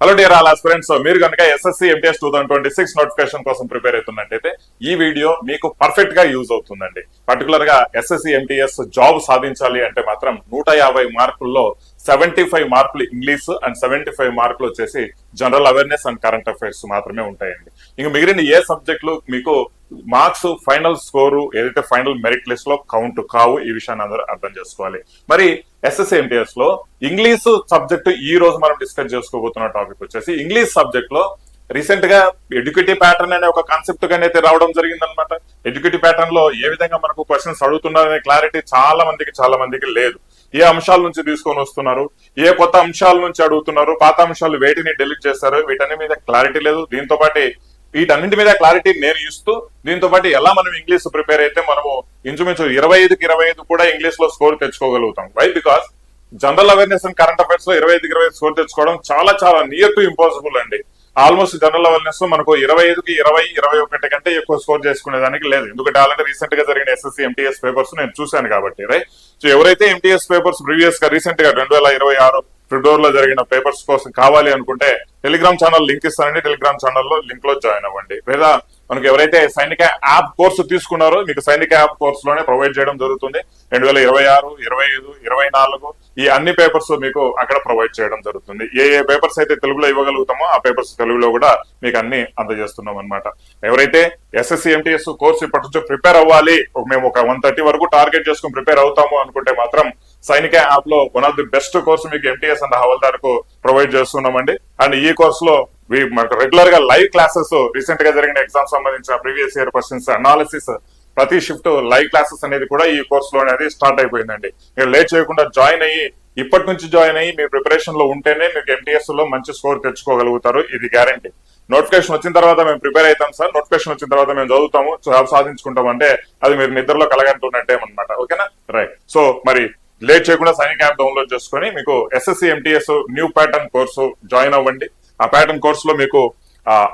Hello dear all aspirants, మీరు కనుక SSC MTS 2026 notification కోసం ప్రిపేర్ అవుతున్నట్టయితే ఈ వీడియో మీకు పర్ఫెక్ట్ గా యూజ్ అవుతుందండి. పర్టికులర్ గా ఎస్ఎస్సి ఎంటీఎస్ జాబ్ సాధించాలి అంటే మాత్రం 150 మార్కుల్లో 75 మార్కులు ఇంగ్లీష్ అండ్ 75 మార్కులు వచ్చేసి general awareness and current affairs మాత్రమే ఉంటాయండి. ఇంక మిగిలిన ఏ సబ్జెక్టులు మీకు మార్క్స్ ఫైనల్ స్కోరు ఏదైతే ఫైనల్ మెరిట్ లిస్ట్ లో కౌంట్ కావు. ఈ విషయాన్ని అందరూ అర్థం చేసుకోవాలి. మరి ఎస్ఎస్సి ఎంటీఎస్ లో ఇంగ్లీష్ సబ్జెక్ట్ ఈ రోజు మనం డిస్కస్ చేసుకోబోతున్న టాపిక్ వచ్చేసి ఇంగ్లీష్ సబ్జెక్ట్ లో రీసెంట్ గా ఎడ్యుకేటివ్ ప్యాటర్న్ అనే ఒక కాన్సెప్ట్ గానైతే రావడం జరిగిందనమాట. ఎడ్యుకేటివ్ ప్యాటర్న్ లో ఏ విధంగా మనకు క్వశ్చన్స్ అడుగుతున్నారనే క్లారిటీ చాలా మందికి లేదు. ఏ అంశాల నుంచి తీసుకొని వస్తున్నారు, ఏ కొత్త అంశాల నుంచి అడుగుతున్నారు, పాత అంశాలు వేటిని డిలీట్ చేస్తారు, వీటన్ని మీద క్లారిటీ లేదు. దీంతో పాటు వీటన్నింటి మీద క్లారిటీ నేను ఇస్తూ దీంతో పాటు ఎలా మనం ఇంగ్లీష్ ప్రిపేర్ అయితే మనము ఇంచుమించు 25కి 25 కూడా ఇంగ్లీష్ లో స్కోర్ తెచ్చుకోగలుగుతాం. Why? Because general awareness and current affairs లో 25కి 25 స్కోర్ తెచ్చుకోవడం చాలా నియర్ టు ఇంపాసిబుల్ అండి. ఆల్మోస్ట్ జనరల్ అవేర్నెస్ లో మనకు 25కి 20, 21 కంటే ఎక్కువ స్కోర్ చేసుకునేదానికి లేదు. ఎందుకంటే ఆల్రెడీ రీసెంట్ గా జరిగిన ఎస్ఎస్సి ఎంటీఎస్ పేపర్స్ నేను చూశాను కాబట్టి. రైట్? సో ఎవరైతే ఎంటీఎస్ పేపర్స్ ప్రీవియస్ గా రీసెంట్ గా 2026 ఫిబ్రవరిలో జరిగిన పేపర్స్ కోసం కావాలి అనుకుంటే టెలిగ్రామ్ ఛానల్ లింక్ ఇస్తానండి. టెలిగ్రామ్ ఛానల్లో లింక్ లో జాయిన్ అవ్వండి. లేదా మనకు ఎవరైతే సైనిక యాప్ కోర్సు తీసుకున్నారో మీకు సైనిక యాప్ కోర్సు లోనే ప్రొవైడ్ చేయడం జరుగుతుంది. 2026, 25, 24 ఈ అన్ని పేపర్స్ మీకు అక్కడ ప్రొవైడ్ చేయడం జరుగుతుంది. ఏ పేపర్స్ అయితే తెలుగులో ఇవ్వగలుగుతామో ఆ పేపర్స్ తెలుగులో కూడా మీకు అన్ని అందజేస్తున్నాం అనమాట. ఎవరైతే ఎస్ఎస్సి ఎంటీఎస్ కోర్సు ఇప్పటి నుంచి ప్రిపేర్ అవ్వాలి, మేము ఒక 130 వరకు టార్గెట్ చేసుకుని ప్రిపేర్ అవుతాము అనుకుంటే మాత్రం సైనిక యాప్ లో one of the best course మీకు ఎంటీఎస్ అండ్ హవల్దార్ కు ప్రొవైడ్ చేస్తున్నామండి. అండ్ ఈ కోర్స్ లో మనకు రెగ్యులర్ గా లైవ్ క్లాసెస్, రీసెంట్ గా జరిగిన ఎగ్జామ్ సంబంధించిన ప్రీవియస్ ఇయర్ క్వశ్చన్స్ అనాలిసిస్, ప్రతి షిఫ్ట్ లైవ్ క్లాసెస్ అనేది కూడా ఈ కోర్స్ లో అనేది స్టార్ట్ అయిపోయిందండి. మీరు లేట్ చేయకుండా జాయిన్ అయ్యి ఇప్పటి నుంచి జాయిన్ అయ్యి మీ ప్రిపరేషన్ లో ఉంటేనే మీకు ఎంటీఎస్ లో మంచి స్కోర్ తెచ్చుకోగలుగుతారు. ఇది గ్యారంటీ. నోటిఫికేషన్ వచ్చిన తర్వాత మేము ప్రిపేర్ అవుతాం సార్, నోటిఫికేషన్ వచ్చిన తర్వాత మేము చదువుతాము, జాబ్ సాధించుకుంటాం అంటే అది మీరు నిద్రలో కలగంటున్నట్టేమన్నమాట. ఓకేనా? రైట్. సో మరి లేట్ చేయకుండా సైనిక్ యాప్ డౌన్లోడ్ చేసుకుని మీకు SSC MTS new pattern course join అవ్వండి. ఆ ప్యాటర్న్ కోర్స్ లో మీకు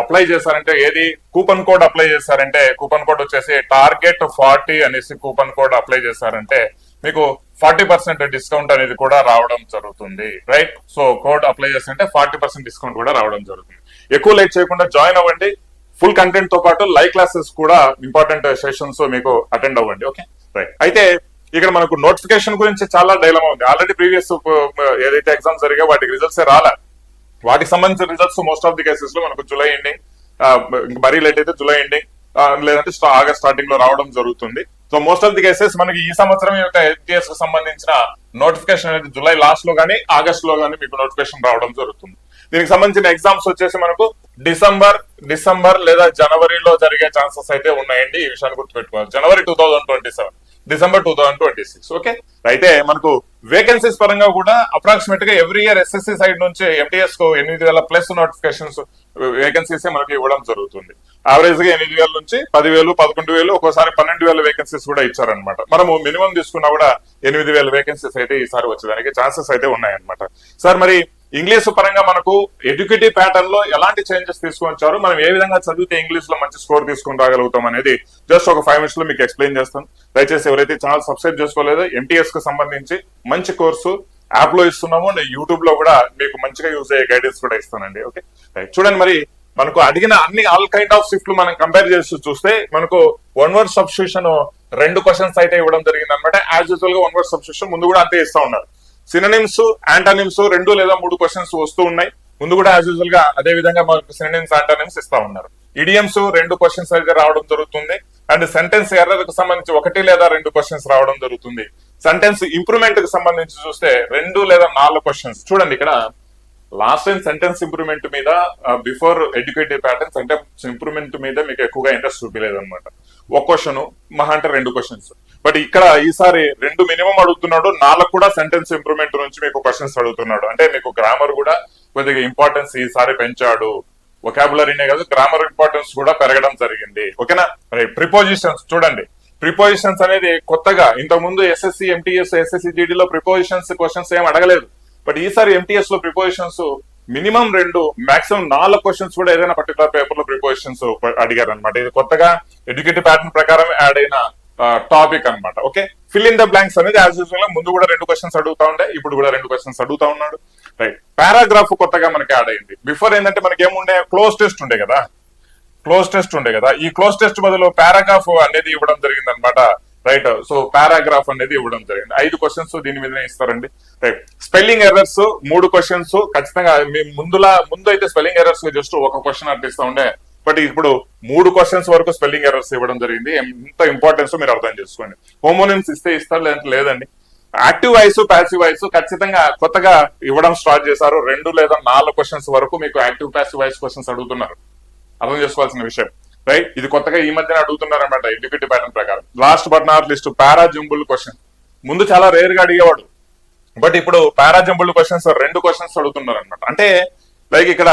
అప్లై చేశారంటే ఏది కూపన్ కోడ్ అప్లై చేశారంటే కూపన్ కోడ్ వచ్చేసి టార్గెట్ 40 అనేసి కూపన్ కోడ్ అప్లై చేశారంటే మీకు 40% డిస్కౌంట్ అనేది కూడా రావడం జరుగుతుంది. రైట్? సో కోడ్ అప్లై చేస్తుంటే 40% డిస్కౌంట్ కూడా రావడం జరుగుతుంది. ఎక్కువ లేట్ చేయకుండా జాయిన్ అవ్వండి. ఫుల్ కంటెంట్ తో పాటు లైవ్ క్లాసెస్ కూడా ఇంపార్టెంట్ సెషన్స్ మీకు అటెండ్ అవ్వండి. ఓకే? రైట్. అయితే ఇక్కడ మనకు నోటిఫికేషన్ గురించి చాలా డైలమా ఉంది. ఆల్రెడీ ప్రీవియస్ ఏదైతే ఎగ్జామ్స్ జరిగాయో వాటికి రిజల్ట్స్ రాలే. వాటికి సంబంధించిన results most of the cases లో మనకు జూలై ఎండింగ్, మరీ లేట్ అయితే జూలై ఎండింగ్ లేదంటే ఆగస్ట్ స్టార్టింగ్ లో రావడం జరుగుతుంది. So most of the cases మనకి ఈ సంవత్సరం యొక్క ఎంటీఎస్ కు సంబంధించిన నోటిఫికేషన్ అనేది జూలై లాస్ట్ లో గానీ ఆగస్ట్ లో గానీ మీకు నోటిఫికేషన్ రావడం జరుగుతుంది. దీనికి సంబంధించిన ఎగ్జామ్స్ వచ్చేసి మనకు డిసెంబర్ లేదా జనవరిలో జరిగే ఛాన్సెస్ అయితే ఉన్నాయండి. ఈ విషయాన్ని గుర్తుపెట్టుకోవాలి. జనవరి 2027, డిసెంబర్ 2026. ఓకే? అయితే మనకు వేకెన్సీస్ పరంగా కూడా అప్రాక్సిమేట్ గా ఎవ్రీ ఇయర్ ఎస్ఎస్సి సైడ్ నుంచి ఎంటీఎస్ కు 8,000+ నోటిఫికేషన్స్ వేకెన్సీస్ మనకి ఇవ్వడం జరుగుతుంది. యావరేజ్ గా 8,000 నుంచి 10,000, 11,000, ఒక్కోసారి 12,000 వేకెన్సీస్ కూడా ఇచ్చారనమాట. మనము మినిమం తీసుకున్నా కూడా 8,000 వేకెన్సీస్ అయితే ఈసారి వచ్చేదానికి ఛాన్సెస్ అయితే ఉన్నాయన్నమాట. సార్ మరి ఇంగ్లీష్ పరంగా మనకు ఎడ్యుకేటివ్ ప్యాటర్న్ లో ఎలాంటి చేంజెస్ తీసుకొచ్చారు, మనం ఏ విధంగా చదివితే ఇంగ్లీష్ లో మంచి స్కోర్ తీసుకుని రాగలుగుతాం అనేది జస్ట్ ఒక 5 minutes లో మీకు ఎక్స్ప్లెయిన్ చేస్తాను. దయచేసి ఎవరైతే ఛానల్ సబ్స్క్రైబ్ చేసుకోలేదో ఎంటీఎస్ కు సంబంధించి మంచి కోర్సు యాప్ లో ఇస్తున్నాము, యూట్యూబ్ లో కూడా మీకు మంచిగా యూజ్ అయ్యే గైడెన్స్ కూడా ఇస్తానండి. ఓకే? చూడండి, మరి మనకు అడిగిన అన్ని ఆల్ కైండ్ ఆఫ్ షిఫ్ట్లు మనం కంపేర్ చేసి చూస్తే మనకు 1 word సబ్స్టిట్యూషన్ 2 క్వశ్చన్స్ అయితే ఇవ్వడం జరిగింది అనమాట. యాజ్ యూజువల్ గా 1 word సబ్స్టిట్యూషన్ ముందు కూడా అంతే ఇస్తా ఉన్నారు. సినోనిమ్స్, యాంటోనిమ్స్ 2 లేదా 3 క్వశ్చన్స్ వస్తూ ఉన్నాయి. ముందు కూడా యాజ్ యూజువల్ గా అదే విధంగా మనకు సినోనిమ్స్, యాంటోనిమ్స్ ఇస్తా ఉన్నారు. ఇడియమ్స్ 2 క్వశ్చన్స్ అయితే రావడం జరుగుతుంది. అండ్ సెంటెన్స్ ఎర్రర్ కు సంబంధించి 1 లేదా 2 క్వశ్చన్స్ రావడం జరుగుతుంది. సెంటెన్స్ ఇంప్రూవ్మెంట్ కి సంబంధించి చూస్తే 2 లేదా 4 క్వశ్చన్స్. చూడండి, ఇక్కడ లాస్ట్ టైం సెంటెన్స్ ఇంప్రూవ్మెంట్ మీద బిఫోర్ ఎడ్యుకేటివ్ ప్యాటర్న్స్ అంటే ఇంప్రూవ్మెంట్ మీద మీకు ఎక్కువగా ఇంట్రెస్ట్ చూపించలేదు అనమాట. 1 క్వశ్చన్ మహా అంటే 2 క్వశ్చన్స్. బట్ ఇక్కడ ఈసారి 2 మినిమం అడుగుతున్నాడు, 4 కూడా సెంటెన్స్ ఇంప్రూవ్మెంట్ నుంచి మీకు క్వశ్చన్స్ అడుగుతున్నాడు. అంటే మీకు గ్రామర్ కూడా కొద్దిగా ఇంపార్టెన్స్ ఈసారి పెంచాడు. వొకాబులరీనే కాదు, గ్రామర్ ఇంపార్టెన్స్ కూడా పెరగడం జరిగింది. ఓకేనా? ప్రిపోజిషన్స్ చూడండి, ప్రిపోజిషన్స్ అనేది కొత్తగా ఇంతకు ముందు ఎస్ఎస్సి ఎంటీఎస్, ఎస్ఎస్సి జీడీలో ప్రిపోజిషన్స్ క్వశ్చన్స్ ఏం అడగలేదు. బట్ ఈసారి ఎంటీఎస్ లో ప్రిపోజిషన్స్ మినిమం 2, మాక్సిమం 4 క్వశ్చన్స్ కూడా ఏదైనా పర్టికులర్ పేపర్ లో ప్రిపోజిషన్స్ అడిగారు అనమాట. ఇది కొత్తగా ఎడ్యుకేటివ్ ప్యాటర్న్ ప్రకారం యాడ్ అయిన టాపిక్ అనమాట. Okay? Fill in the blanks అనేది యాజ్ యూజువల్ గా ముందు కూడా 2 క్వశ్చన్స్ అడుగుతా ఉండే, ఇప్పుడు కూడా 2 క్వశ్చన్స్ అడుగుతా ఉన్నాడు. రైట్. పారాగ్రాఫ్ కొత్తగా మనకి యాడ్ అయింది. బిఫోర్ ఏంటంటే మనకి ఏముండే, క్లోజ్ టెస్ట్ ఉండే కదా, ఈ క్లోజ్ టెస్ట్ బదులు పారాగ్రాఫ్ అనేది ఇవ్వడం జరిగింది అనమాట. రైట్. సో పారాగ్రాఫ్ అనేది ఇవ్వడం జరిగింది. 5 క్వశ్చన్స్ దీని మీదనే ఇస్తారండి. రైట్. స్పెల్లింగ్ ఎర్రర్స్ 3 క్వశ్చన్స్ ఖచ్చితంగా. మీ ముందు అయితే స్పెల్లింగ్ ఎర్రర్స్ జస్ట్ ఒక క్వశ్చన్ అట్లా ఇస్తా ఉండే, బట్ ఇప్పుడు 3 క్వశ్చన్స్ వరకు స్పెల్లింగ్ ఎర్రర్స్ ఇవ్వడం జరిగింది. ఎంత ఇంపార్టెన్స్ మీరు అర్థం చేసుకోండి. హోమోనిమ్స్ ఇస్తే ఇస్తారు, లేదండి. యాక్టివ్ వాయిస్, ప్యాసివ్ వాయిస్ ఖచ్చితంగా కొత్తగా ఇవ్వడం స్టార్ట్ చేశారు. 2 లేదా 4 క్వశ్చన్స్ వరకు మీకు యాక్టివ్ ప్యాసివ్ వాయిస్ క్వశ్చన్స్ అడుగుతున్నారు. అర్థం చేసుకోవాల్సిన విషయం. రైట్. ఇది కొత్తగా ఈ మధ్యన అడుగుతున్నారు అనమాట ఎడ్యుకేటివ్ ప్యాటర్న్ ప్రకారం. Last but not list para jumble question. ముందు చాలా రేర్ గా అడిగేవాడు, బట్ ఇప్పుడు పారా జంబుల్ క్వశ్చన్స్ 2 క్వశ్చన్స్ అడుగుతున్నారు అనమాట. అంటే లైక్ ఇక్కడ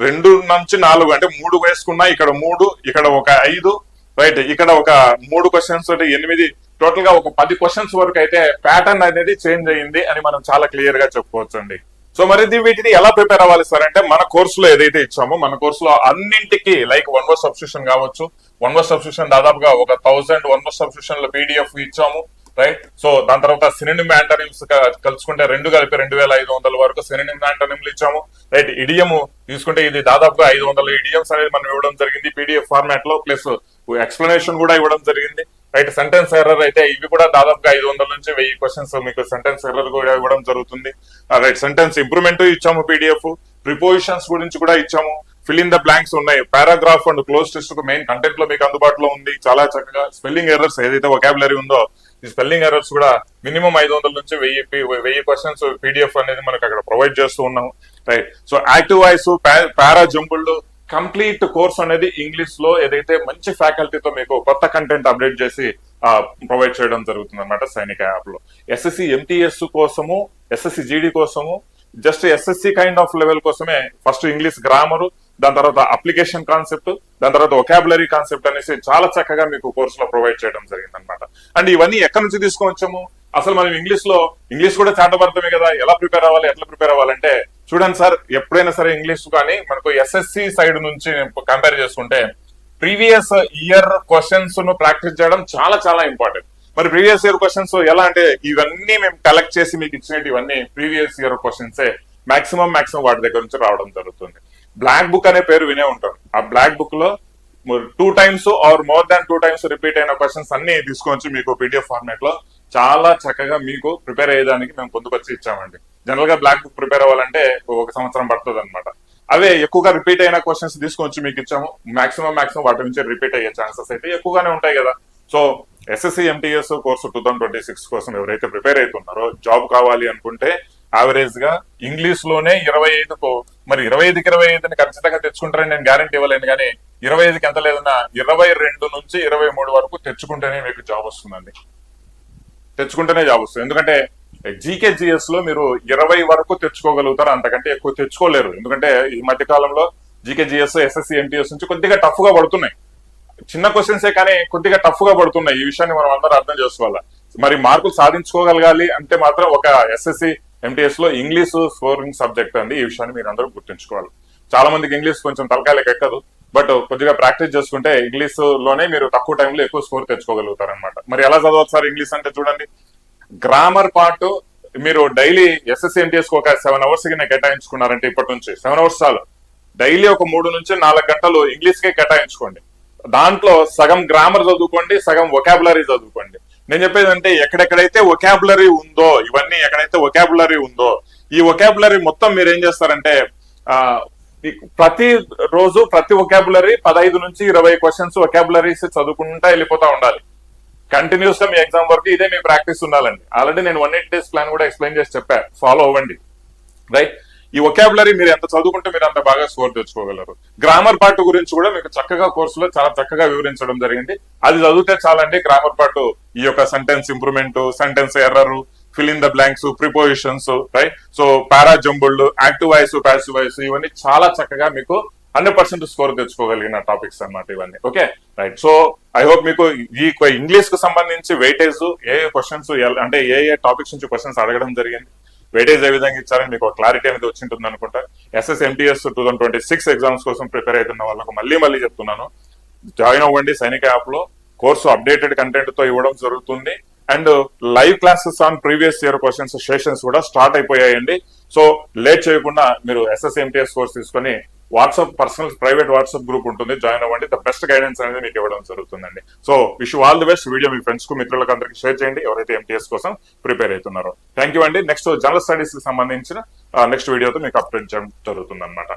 2 నుంచి 4 అంటే 3 వేసుకున్నా, ఇక్కడ 3, ఇక్కడ ఒక 5, రైట్, ఇక్కడ ఒక 3 క్వశ్చన్స్ 8, టోటల్ గా ఒక 10 క్వశ్చన్స్ వరకు అయితే ప్యాటర్న్ అనేది చేంజ్ అయ్యింది అని మనం చాలా క్లియర్ గా చెప్పుకోవచ్చు అండి. సో మరి వీటిని ఎలా ప్రిపేర్ అవ్వాలి సార్ అంటే, మన కోర్సులో ఏదైతే ఇచ్చామో, మన కోర్సులో అన్నింటికి లైక్ 1 వర్డ్ సబ్స్టిట్యూషన్ కావచ్చు. 1 వర్డ్ సబ్స్టిట్యూషన్ దాదాపుగా ఒక 1000 1 వర్డ్ సబ్స్టిట్యూషన్ లో PDF ఇచ్చాము. రైట్. సో దాని తర్వాత సినోనిమ్ యాంటోనిమ్స్ కలుసుకుంటే 2 కలిపి 2500 వరకు సినోనిమ్ యాంటోనిమ్లు ఇచ్చాము. రైట్. ఇడియం తీసుకుంటే ఇది దాదాపుగా 500 ఇడియమ్స్ అనేది మనం ఇవ్వడం జరిగింది PDF ఫార్మాట్ లో, ప్లస్ ఎక్స్ప్లెనేషన్ కూడా ఇవ్వడం జరిగింది. రైట్. సెంటెన్స్ ఎర్రర్ అయితే ఇవి కూడా దాదాపుగా 500 నుంచి 1000 క్వశ్చన్స్ మీకు సెంటెన్స్ ఎర్రర్ కూడా ఇవ్వడం జరుగుతుంది. రైట్. సెంటెన్స్ ఇంప్రూవ్మెంట్ ఇచ్చాము PDF. ప్రిపోజిషన్స్ గురించి కూడా ఇచ్చాము. ఫిల్ ఇన్ ద బ్లాంక్స్ ఉన్నాయి. Paragraph and cloze test main content లో మీకు అందుబాటులో ఉంది చాలా చక్కగా. స్పెల్లింగ్ ఎర్రర్స్ ఏదైతే వొకాబులరీ ఉందో, ఈ స్పెల్లింగ్ ఎర్రర్స్ కూడా మినిమం 500 నుంచి 1000 క్వశ్చన్స్ PDF అనేది మనకు అక్కడ ప్రొవైడ్ చేస్తూ ఉన్నాము. రైట్. సో యాక్టివ్ వాయిస్, పారా జంబుల్డ్ కంప్లీట్ కోర్స్ అనేది ఇంగ్లీష్ లో ఏదైతే మంచి ఫ్యాకల్టీతో మీకు కొత్త కంటెంట్ అప్డేట్ చేసి ప్రొవైడ్ చేయడం జరుగుతుంది అనమాట సైనిక యాప్ లో. SSC MTS కోసము, SSC GD కోసము, just SSC kind of level కోసమే ఫస్ట్ ఇంగ్లీష్ గ్రామర్, దాని తర్వాత అప్లికేషన్ కాన్సెప్ట్, దాని తర్వాత వొకాబులరీ కాన్సెప్ట్ అనేసి చాలా చక్కగా మీకు కోర్సులో ప్రొవైడ్ చేయడం జరిగింది అనమాట. అండ్ ఇవన్నీ ఎక్కడి నుంచి తీసుకొచ్చాము, అసలు మనం ఇంగ్లీష్ కూడా చాటబడతామే కదా, ఎలా ప్రిపేర్ అవ్వాలి, ఎట్లా ప్రిపేర్ అవ్వాలంటే చూడండి సార్, ఎప్పుడైనా సరే ఇంగ్లీష్ కానీ మనకు SSC సైడ్ నుంచి కంపేర్ చేసుకుంటే ప్రీవియస్ ఇయర్ క్వశ్చన్స్ ను ప్రాక్టీస్ చేయడం చాలా చాలా ఇంపార్టెంట్. మరి ప్రీవియస్ ఇయర్ క్వశ్చన్స్ ఎలా అంటే, ఇవన్నీ మేము కలెక్ట్ చేసి మీకు ఇచ్చినట్టు ఇవన్నీ ప్రీవియస్ ఇయర్ క్వశ్చన్సే మాక్సిమం వాటి దగ్గర నుంచి రావడం జరుగుతుంది. బ్లాక్ బుక్ అనే పేరు వినే ఉంటారు. ఆ బ్లాక్ బుక్ లో 2 times or more than 2 times repeat అయిన క్వశ్చన్స్ అన్ని తీసుకొని మీకు PDF ఫార్మాట్ లో చాలా చక్కగా మీకు ప్రిపేర్ అయ్యేదానికి మేము పొందుపరిచి ఇచ్చామండి. జనరల్ గా బ్లాక్ బుక్ ప్రిపేర్ అవ్వాలంటే 1 సంవత్సరం పడుతుంది అనమాట. అవే ఎక్కువగా రిపీట్ అయిన క్వశ్చన్స్ తీసుకొచ్చి మీకు ఇచ్చాము. మాక్సిమం వాటి నుంచి రిపీట్ అయ్యే ఛాన్సెస్ అయితే ఎక్కువగానే ఉంటాయి కదా. సో SSC MTS కోర్సు 2026 కోసం ఎవరైతే ప్రిపేర్ అవుతున్నారో, జాబ్ కావాలి అనుకుంటే యావరేజ్ గా ఇంగ్లీష్ లోనే 25కు, మరి 25కి 25ని ఖచ్చితంగా తెచ్చుకుంటారని నేను గ్యారంటీ ఇవ్వలేను, కానీ 25కి ఎంత లేదన్నా 22 నుంచి 23 వరకు తెచ్చుకుంటేనే మీకు జాబ్ వస్తుందండి. తెచ్చుకుంటేనే జాబ్ వస్తుంది. ఎందుకంటే GK GS లో మీరు 20 వరకు తెచ్చుకోగలుగుతారు, అంతకంటే ఎక్కువ తెచ్చుకోలేరు. ఎందుకంటే ఈ మధ్య కాలంలో GK GS SSC MTS నుంచి కొద్దిగా టఫ్ గా పడుతున్నాయి. చిన్న క్వశ్చన్సే కానీ కొద్దిగా టఫ్ గా పడుతున్నాయి. ఈ విషయాన్ని మనం అందరూ అర్థం చేసుకోవాలి. మరి మార్కులు సాధించుకోగలగాలి అంటే మాత్రం ఒక SSC MTS లో ఇంగ్లీష్ స్కోరింగ్ సబ్జెక్ట్ అండి. ఈ విషయాన్ని మీరు అందరూ గుర్తుంచుకోవాలి. చాలా మందికి ఇంగ్లీష్ కొంచెం తలకాయలకు ఎక్కదు, బట్ కొద్దిగా ప్రాక్టీస్ చేసుకుంటే ఇంగ్లీష్ లోనే మీరు తక్కువ టైంలో ఎక్కువ స్కోర్ తెచ్చుకోగలుగుతారు అనమాట. మరి ఎలా చదవచ్చు సార్ ఇంగ్లీష్ అంటే, చూడండి, గ్రామర్ పార్ట్ మీరు డైలీ SSC MTS కు ఒక 7 hours కి కేటాయించుకున్నారంటే, ఇప్పటి నుంచి 7 hours చాలు. డైలీ ఒక 3 నుంచి 4 గంటలు ఇంగ్లీష్ కే కేటాయించుకోండి. దాంట్లో సగం గ్రామర్ చదువుకోండి, సగం వొకాబులరీ చదువుకోండి. నేను చెప్పేది అంటే, ఎక్కడెక్కడైతే వొకాబులరీ ఉందో, ఇవన్నీ ఎక్కడైతే వొకాబులరీ ఉందో, ఈ వొకాబులరీ మొత్తం మీరు ఏం చేస్తారంటే, ప్రతి రోజు ప్రతి వొకాబులరీ 15 నుంచి 20 క్వశ్చన్స్ వొకాబులరీస్ చదువుకుంటా వెళ్ళిపోతా ఉండాలి. కంటిన్యూస్ గా మీ ఎగ్జామ్ వరకు ఇదే మీ ప్రాక్టీస్ ఉండాలండి. ఆల్రెడీ నేను 180 days ప్లాన్ కూడా ఎక్స్ప్లెయిన్ చేసి చెప్పా, ఫాలో అవ్వండి. రైట్. ఈ వొకాబులరీ మీరు ఎంత చదువుకుంటే మీరు అంత బాగా స్కోర్ తెచ్చుకోగలరు. గ్రామర్ పార్ట్ గురించి కూడా మీకు చక్కగా కోర్సులో చాలా చక్కగా వివరించడం జరిగింది. అది చదివితే చాలండి. గ్రామర్ పార్ట్ ఈ యొక్క sentence improvement, sentence error, fill in the blanks, prepositions, right. So para jumbled, active voice, passive voice, ఇవన్నీ చాలా చక్కగా మీకు 100% స్కోర్ తెచ్చుకోగలిగిన టాపిక్స్ అన్నమాట ఇవన్నీ. Okay, right. So I hope మీకు ఈ ఇంగ్లీష్ కు సంబంధించి వెయిటేజ్, ఏ క్వశ్చన్స్ అంటే ఏ టాపిక్స్ నుంచి క్వశ్చన్స్ అడగడం జరిగింది, వెయిటేజ్ ఏ విధంగా ఇచ్చారని మీకు క్లారిటీ అనేది వచ్చింటుంది అనుకుంటా. SSC MTS 2026 ఎగ్జామ్స్ కోసం ప్రిపేర్ అవుతున్న వాళ్ళకు మళ్ళీ చెప్తున్నాను, జాయిన్ అవ్వండి సైనిక యాప్ లో. కోర్సు అప్డేటెడ్ కంటెంట్ తో ఇవ్వడం జరుగుతుంది. And live classes on previous year questions sessions కూడా స్టార్ట్ అయిపోయాయండి. సో లేట్ చేయకుండా మీరు ఎస్ఎస్సి ఎంటీఎస్ కోర్స్ తీసుకొని WhatsApp personal private WhatsApp group ఉంటుంది, జాయిన్ అవ్వండి. ద బెస్ట్ గైడెన్స్ అనేది మీకు ఇవ్వడం జరుగుతుందండి. So wish all the best. Video me friends కు మిత్రులకు అందరికి షేర్ చేయండి ఎవరైతే ఎంటీఎస్ కోసం ప్రిపేర్ అవుతున్నారో. థ్యాంక్ యూ అండి. నెక్స్ట్ జనరల్ స్టడీస్ కి సంబంధించిన నెక్స్ట్ వీడియోతో మీకు అప్డేట్ చేయడం జరుగుతుంది అనమాట.